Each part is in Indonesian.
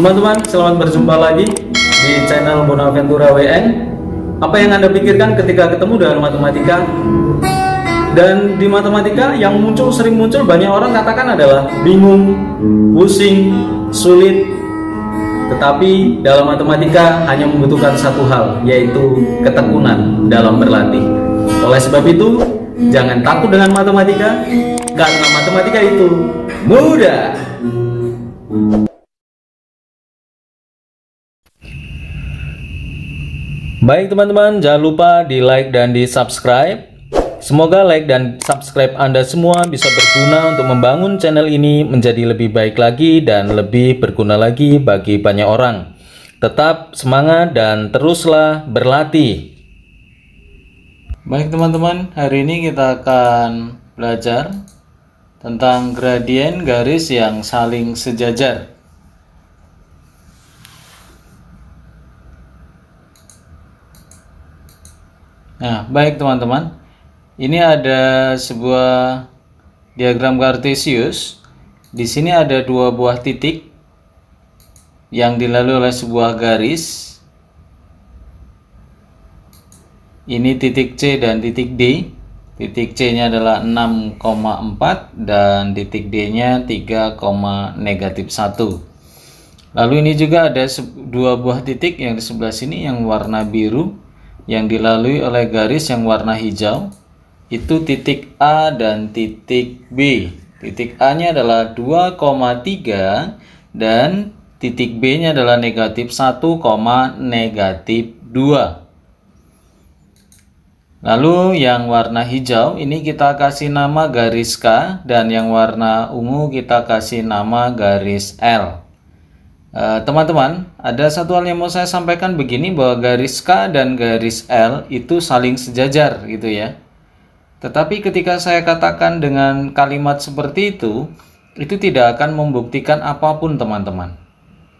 Teman-teman, selamat berjumpa lagi di channel Bonaventura WN. Apa yang Anda pikirkan ketika ketemu dengan matematika? Dan di matematika yang sering muncul banyak orang katakan adalah bingung, pusing, sulit. Tetapi dalam matematika hanya membutuhkan satu hal, yaitu ketekunan dalam berlatih. Oleh sebab itu, jangan takut dengan matematika, karena matematika itu mudah. Baik teman-teman, jangan lupa di like dan di subscribe. Semoga like dan subscribe Anda semua bisa berguna untuk membangun channel ini menjadi lebih baik lagi dan lebih berguna lagi bagi banyak orang. Tetap semangat dan teruslah berlatih. Baik teman-teman, hari ini kita akan belajar tentang gradien garis yang saling sejajar. Nah, baik teman-teman, ini ada sebuah diagram kartesius. Di sini ada dua buah titik yang dilalui oleh sebuah garis. Ini titik C dan titik D. Titik C-nya adalah 6,4 dan titik D-nya 3,-1. Lalu ini juga ada dua buah titik yang di sebelah sini yang warna biru, yang dilalui oleh garis yang warna hijau. Itu titik A dan titik B. Titik A nya adalah 2,3 dan titik B nya adalah negatif 1, negatif 2. Lalu yang warna hijau ini kita kasih nama garis K, dan yang warna ungu kita kasih nama garis L. Teman-teman, ada satu hal yang mau saya sampaikan begini, bahwa garis K dan garis L itu saling sejajar gitu ya. Tetapi ketika saya katakan dengan kalimat seperti itu tidak akan membuktikan apapun teman-teman.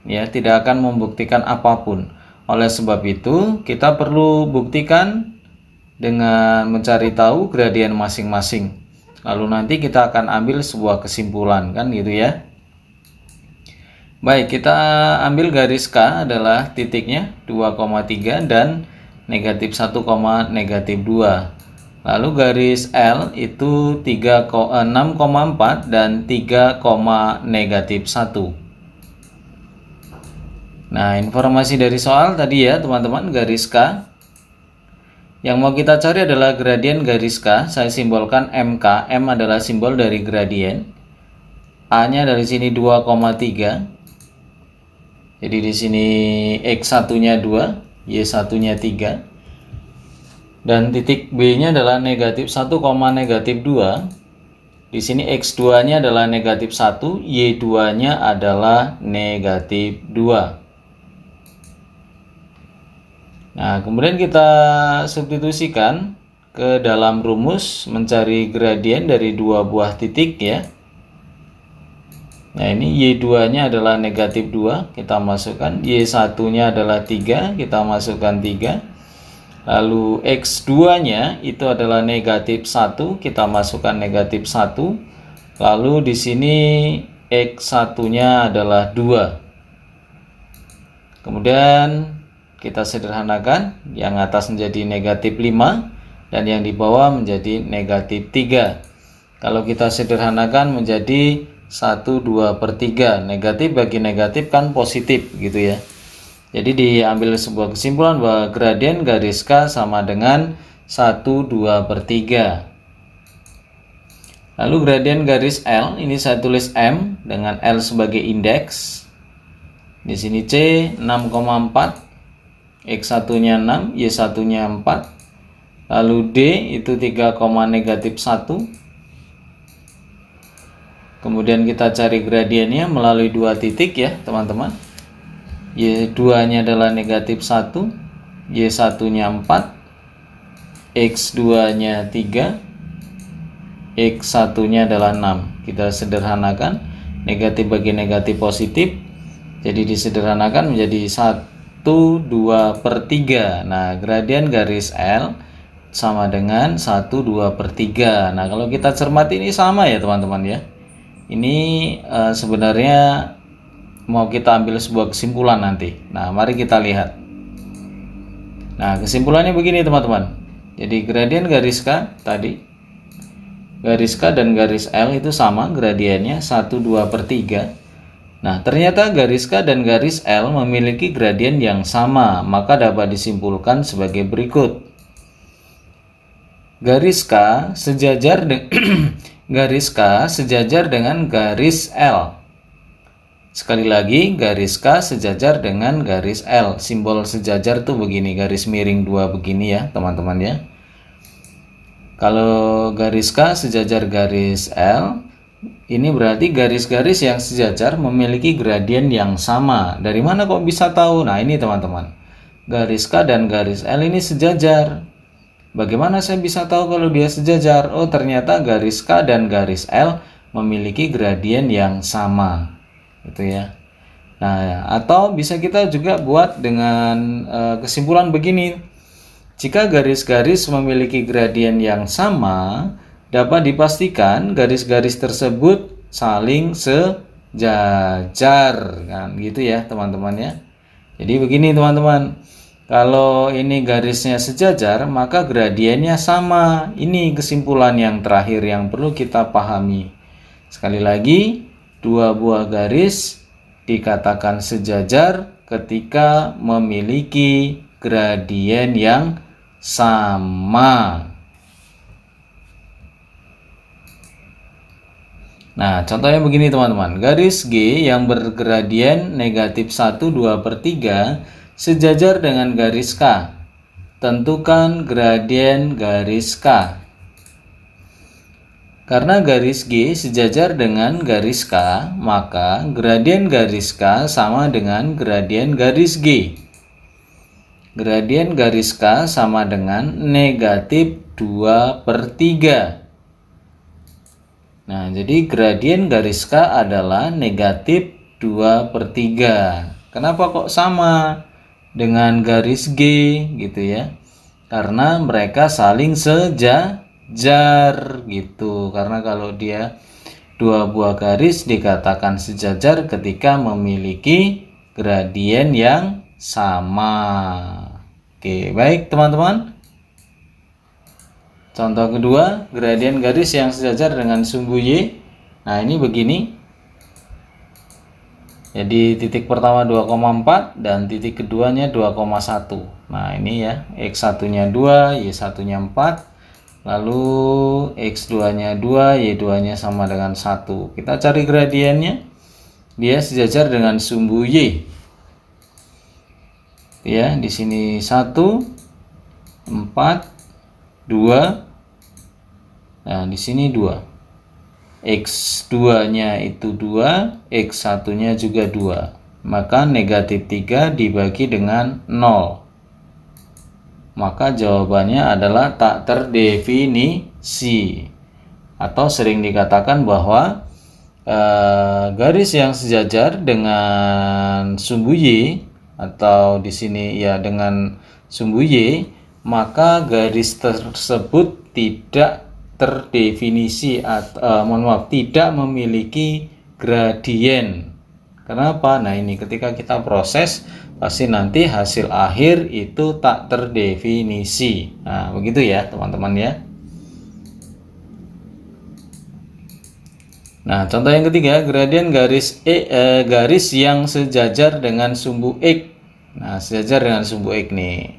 Ya, tidak akan membuktikan apapun. Oleh sebab itu, kita perlu buktikan dengan mencari tahu gradien masing-masing. Lalu nanti kita akan ambil sebuah kesimpulan, kan gitu ya. Baik, kita ambil garis K adalah titiknya 2,3 dan negatif 1, negatif 2. Lalu garis L itu 6,4 dan 3, negatif 1. Nah, informasi dari soal tadi ya teman-teman, garis K. Yang mau kita cari adalah gradien garis K. Saya simbolkan MK. M adalah simbol dari gradien. A-nya dari sini 2,3. Jadi di sini X1-nya 2, Y1-nya 3. Dan titik B-nya adalah negatif 1, negatif 2. Di sini X2-nya adalah negatif 1, Y2-nya adalah negatif 2. Nah, kemudian kita substitusikan ke dalam rumus mencari gradien dari dua buah titik ya. Nah, ini Y2-nya adalah negatif 2, kita masukkan. Y1-nya adalah 3, kita masukkan 3. Lalu X2-nya itu adalah negatif 1, kita masukkan negatif 1. Lalu di sini X1-nya adalah 2. Kemudian kita sederhanakan, yang atas menjadi negatif 5 dan yang di bawah menjadi negatif 3. Kalau kita sederhanakan menjadi 1/2/3. Negatif bagi negatif kan positif gitu ya. Jadi diambil sebuah kesimpulan bahwa gradien garis K sama dengan 1/2/3. Lalu gradien garis L ini saya tulis M dengan L sebagai indeks. Di sini C 6,4, X1-nya 6, Y1-nya 4. Lalu D itu 3, negatif 1. Kemudian kita cari gradiennya melalui dua titik ya teman-teman. Y2-nya adalah negatif 1, Y1-nya 4, X2-nya 3, X1-nya adalah 6. Kita sederhanakan, negatif bagi negatif positif. Jadi disederhanakan menjadi 1/2/3. Nah, gradien garis L sama dengan 1/2/3. Nah, kalau kita cermati ini sama ya teman-teman ya. Ini sebenarnya mau kita ambil sebuah kesimpulan nanti. Nah, mari kita lihat. Nah, kesimpulannya begini teman-teman. Jadi gradien garis K tadi, garis K dan garis L itu sama gradiennya 1/2/3. Nah, ternyata garis K dan garis L memiliki gradien yang sama, maka dapat disimpulkan sebagai berikut. Garis K sejajar garis K sejajar dengan garis L. Sekali lagi, garis K sejajar dengan garis L. Simbol sejajar tuh begini, garis miring 2 begini ya, teman-teman ya. Kalau garis K sejajar garis L, ini berarti garis-garis yang sejajar memiliki gradien yang sama. Dari mana kok bisa tahu? Nah, ini teman-teman. Garis K dan garis L ini sejajar. Bagaimana saya bisa tahu kalau dia sejajar? Oh, ternyata garis K dan garis L memiliki gradien yang sama. Gitu ya. Nah, atau bisa kita juga buat dengan kesimpulan begini. Jika garis-garis memiliki gradien yang sama, dapat dipastikan garis-garis tersebut saling sejajar. Kan gitu ya, teman-teman ya. Jadi begini, teman-teman. Kalau ini garisnya sejajar, maka gradiennya sama. Ini kesimpulan yang terakhir yang perlu kita pahami. Sekali lagi, dua buah garis dikatakan sejajar ketika memiliki gradien yang sama. Nah, contohnya begini teman-teman. Garis G yang bergradien negatif 1/2/3 sejajar dengan garis K. Tentukan gradien garis K. Karena garis G sejajar dengan garis K, maka gradien garis K sama dengan gradien garis G. Gradien garis K sama dengan negatif 2/3. Nah, jadi gradien garis K adalah negatif 2/3. Kenapa kok sama dengan garis G gitu ya? Karena mereka saling sejajar gitu. Karena kalau dia dua buah garis dikatakan sejajar ketika memiliki gradien yang sama. Oke, baik teman-teman. Contoh kedua, gradien garis yang sejajar dengan sumbu Y. Nah, ini begini. Jadi titik pertama 2,4 dan titik keduanya 2,1. Nah, ini ya, X1-nya 2, Y1-nya 4. Lalu X2-nya 2, Y2-nya sama dengan 1. Kita cari gradiennya. Dia sejajar dengan sumbu Y. Ya, di sini 1, 4, 2. Nah, di sini 2. X2-nya itu 2, X1-nya juga 2. Maka negatif 3 dibagi dengan 0. Maka jawabannya adalah tak terdefinisi. Atau sering dikatakan bahwa garis yang sejajar dengan sumbu Y, atau di sini ya dengan sumbu Y, maka garis tersebut tidak terdefinisi atau tidak memiliki gradien. Kenapa? Nah, ini ketika kita proses pasti nanti hasil akhir itu tak terdefinisi. Nah, begitu ya teman-teman ya. Nah, contoh yang ketiga, gradien garis garis yang sejajar dengan sumbu X. Nah, sejajar dengan sumbu X nih.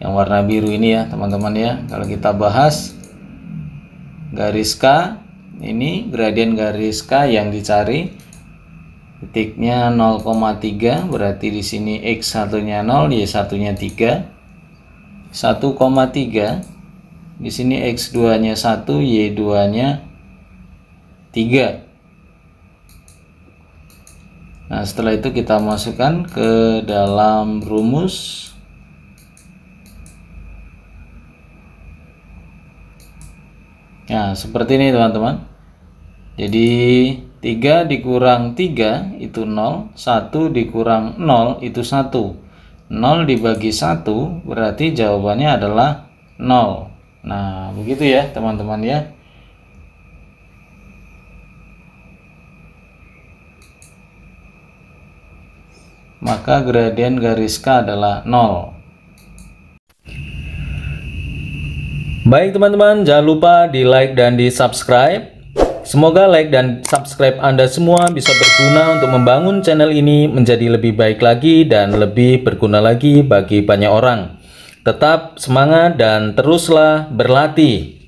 Yang warna biru ini ya teman-teman ya. Kalau kita bahas garis K, ini gradien garis K yang dicari, titiknya 0,3, berarti di sini X1-nya 0, Y1-nya 3. 1,3. Di sini X2-nya 1, Y2-nya 3. Nah, setelah itu kita masukkan ke dalam rumus. Nah, seperti ini teman-teman. Jadi 3 dikurang 3 itu 0, 1 dikurang 0 itu 1. 0 dibagi 1 berarti jawabannya adalah 0. Nah, begitu ya teman-teman ya. maka gradien garis K adalah 0. Baik teman-teman, jangan lupa di like dan di subscribe. Semoga like dan subscribe Anda semua bisa berguna untuk membangun channel ini menjadi lebih baik lagi dan lebih berguna lagi bagi banyak orang. Tetap semangat dan teruslah berlatih.